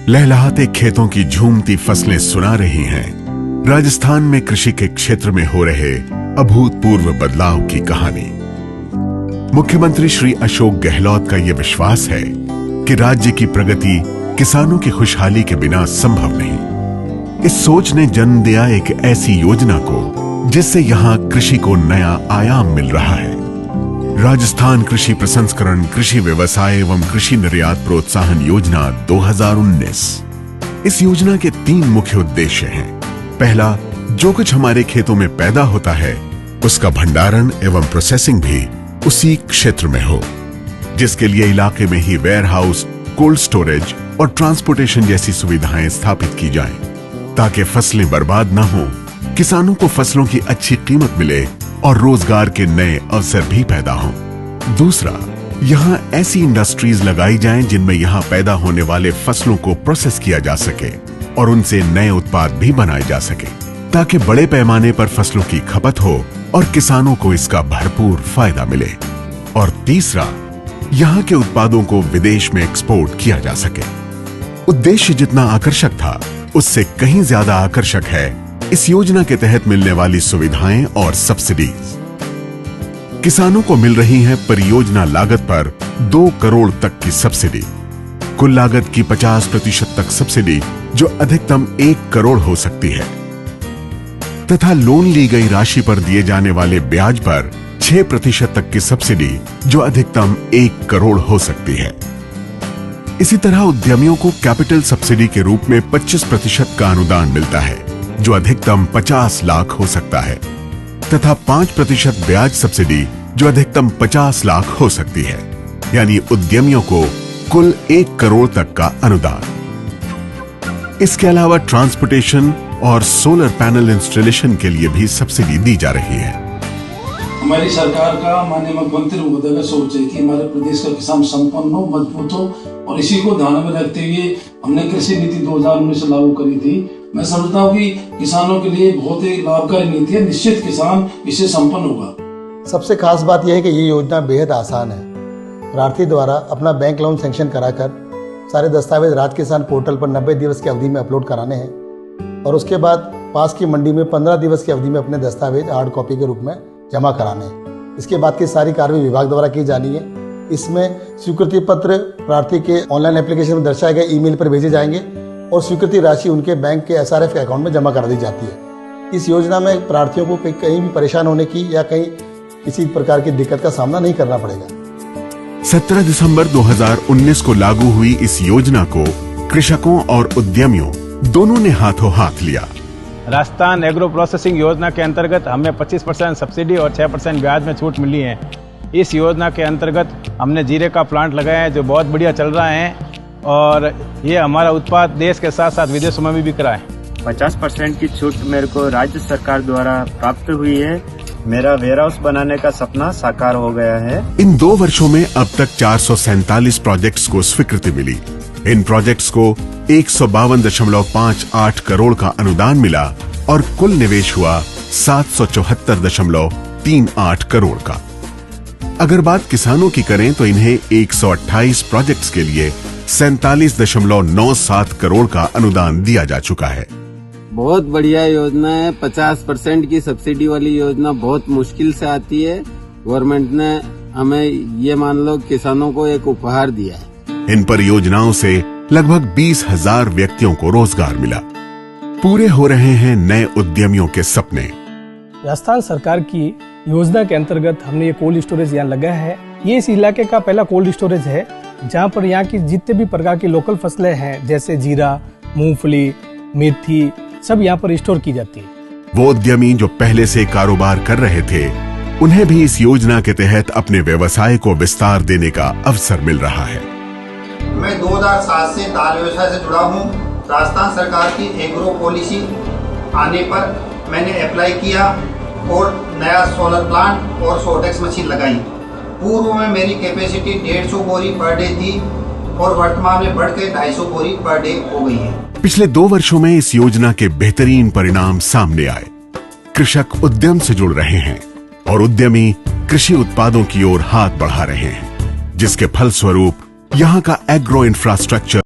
लहलहाते खेतों की झूमती फसलें सुना रही हैं राजस्थान में कृषि के क्षेत्र में हो रहे अभूतपूर्व बदलाव की कहानी। मुख्यमंत्री श्री अशोक गहलोत का यह विश्वास है कि राज्य की प्रगति किसानों की खुशहाली के बिना संभव नहीं। इस सोच ने जन्म दिया एक ऐसी योजना को जिससे यहां कृषि को नया आयाम मिल रहा है। राजस्थान कृषि प्रसंस्करण, कृषि व्यवसाय एवं कृषि निर्यात प्रोत्साहन योजना 2019। इस योजना के 3 मुख्य उद्देश्य हैं। पहला, जो कुछ हमारे खेतों में पैदा होता है उसका भंडारण एवं प्रोसेसिंग भी उसी क्षेत्र में हो, जिसके लिए इलाके में ही वेयर हाउस, कोल्ड स्टोरेज और ट्रांसपोर्टेशन जैसी सुविधाएं स्थापित की जाएं, ताकि फसलें बर्बाद न हो, किसानों को फसलों की अच्छी कीमत मिले और रोजगार के नए अवसर भी पैदा हों। दूसरा, यहाँ ऐसी इंडस्ट्रीज लगाई जाएं जिनमें यहाँ पैदा होने वाले फसलों को प्रोसेस किया जा सके और उनसे नए उत्पाद भी बनाए जा सके, ताकि बड़े पैमाने पर फसलों की खपत हो और किसानों को इसका भरपूर फायदा मिले। और तीसरा, यहाँ के उत्पादों को विदेश में एक्सपोर्ट किया जा सके। उद्देश्य जितना आकर्षक था उससे कहीं ज्यादा आकर्षक है इस योजना के तहत मिलने वाली सुविधाएं और सब्सिडीज। किसानों को मिल रही है परियोजना लागत पर 2 करोड़ तक की सब्सिडी, कुल लागत की 50% तक सब्सिडी जो अधिकतम 1 करोड़ हो सकती है, तथा लोन ली गई राशि पर दिए जाने वाले ब्याज पर 6% तक की सब्सिडी जो अधिकतम 1 करोड़ हो सकती है। इसी तरह उद्यमियों को कैपिटल सब्सिडी के रूप में 25% का अनुदान मिलता है जो अधिकतम 50 लाख हो सकता है, तथा 5% ब्याज सब्सिडी जो अधिकतम 50 लाख हो सकती है, यानी उद्यमियों को कुल 1 करोड़ तक का अनुदान। इसके अलावा ट्रांसपोर्टेशन और सोलर पैनल इंस्टॉलेशन के लिए भी सब्सिडी दी जा रही है। हमारी सरकार का, माननीय मुख्यमंत्री महोदय का सोच है कि हमारे प्रदेश का किसान संपन्न हो, मजबूत हो, और इसी को ध्यान में रखते हुए हमने कृषि नीति 2019 लागू करी थी। मैं समझता हूँ कि किसानों के लिए बहुत ही लाभकारी नीति है। निश्चित किसान इससे संपन्न होगा। सबसे खास बात यह है कि ये योजना बेहद आसान है। प्रार्थी द्वारा अपना बैंक लोन सैंक्शन कराकर सारे दस्तावेज राज किसान पोर्टल पर 90 दिवस की अवधि में अपलोड कराने हैं और उसके बाद पास की मंडी में 15 दिवस की अवधि में अपने दस्तावेज हार्ड कॉपी के रूप में जमा कराने हैं। इसके बाद की सारी कार्रवाई विभाग द्वारा की जानी है। इसमें स्वीकृति पत्र प्रार्थी के ऑनलाइन एप्लीकेशन में दर्शाए गए ईमेल पर भेजे जाएंगे और स्वीकृति राशि उनके बैंक के SRF के अकाउंट में जमा करा दी जाती है। इस योजना में प्रार्थियों को कहीं भी परेशान होने की या कहीं किसी प्रकार की दिक्कत का सामना नहीं करना पड़ेगा। 17 दिसंबर 2019 को लागू हुई इस योजना को कृषकों और उद्यमियों दोनों ने हाथों हाथ लिया। राजस्थान एग्रो प्रोसेसिंग योजना के अंतर्गत हमें 25% सब्सिडी और 6% ब्याज में छूट मिली है। इस योजना के अंतर्गत हमने जीरे का प्लांट लगाया है जो बहुत बढ़िया चल रहा है और ये हमारा उत्पाद देश के साथ साथ विदेशों में भी बिक रहा है। 50% की छूट मेरे को राज्य सरकार द्वारा प्राप्त हुई है। मेरा वेयर हाउस बनाने का सपना साकार हो गया है। इन 2 वर्षों में अब तक 447 प्रोजेक्ट्स को स्वीकृति मिली। इन प्रोजेक्ट्स को 152.58 करोड़ का अनुदान मिला और कुल निवेश हुआ 774.38 करोड़ का। अगर बात किसानों की करें तो इन्हें 128 प्रोजेक्ट्स के लिए 47.97 करोड़ का अनुदान दिया जा चुका है। बहुत बढ़िया योजना है। 50% की सब्सिडी वाली योजना बहुत मुश्किल से आती है। गवर्नमेंट ने हमें ये मान लो किसानों को एक उपहार दिया है। इन परियोजनाओं से लगभग 20,000 व्यक्तियों को रोजगार मिला। पूरे हो रहे हैं नए उद्यमियों के सपने। राजस्थान सरकार की योजना के अंतर्गत हमने ये कोल्ड स्टोरेज यहाँ लगा है। ये इस इलाके का पहला कोल्ड स्टोरेज है जहाँ पर यहाँ की जितने भी प्रकार की लोकल फसलें हैं जैसे जीरा, मूंगफली, मेथी सब यहाँ पर स्टोर की जाती है। वो उद्यमी जो पहले से कारोबार कर रहे थे उन्हें भी इस योजना के तहत अपने व्यवसाय को विस्तार देने का अवसर मिल रहा है। मैं 2007 से दाल व्यवसाय से जुड़ा हूँ। राजस्थान सरकार की एग्रो पॉलिसी आने पर मैंने अप्लाई किया और नया सोलर प्लांट और सोटेक्स मशीन लगाई। पूर्व में मेरी कैपेसिटी 150 बोरी पर डे थी और वर्तमान में बढ़कर 250 बोरी पर डे हो गई है। पिछले 2 वर्षों में इस योजना के बेहतरीन परिणाम सामने आए। कृषक उद्यम से जुड़ रहे हैं और उद्यमी कृषि उत्पादों की ओर हाथ बढ़ा रहे हैं, जिसके फलस्वरूप यहाँ का एग्रो इंफ्रास्ट्रक्चर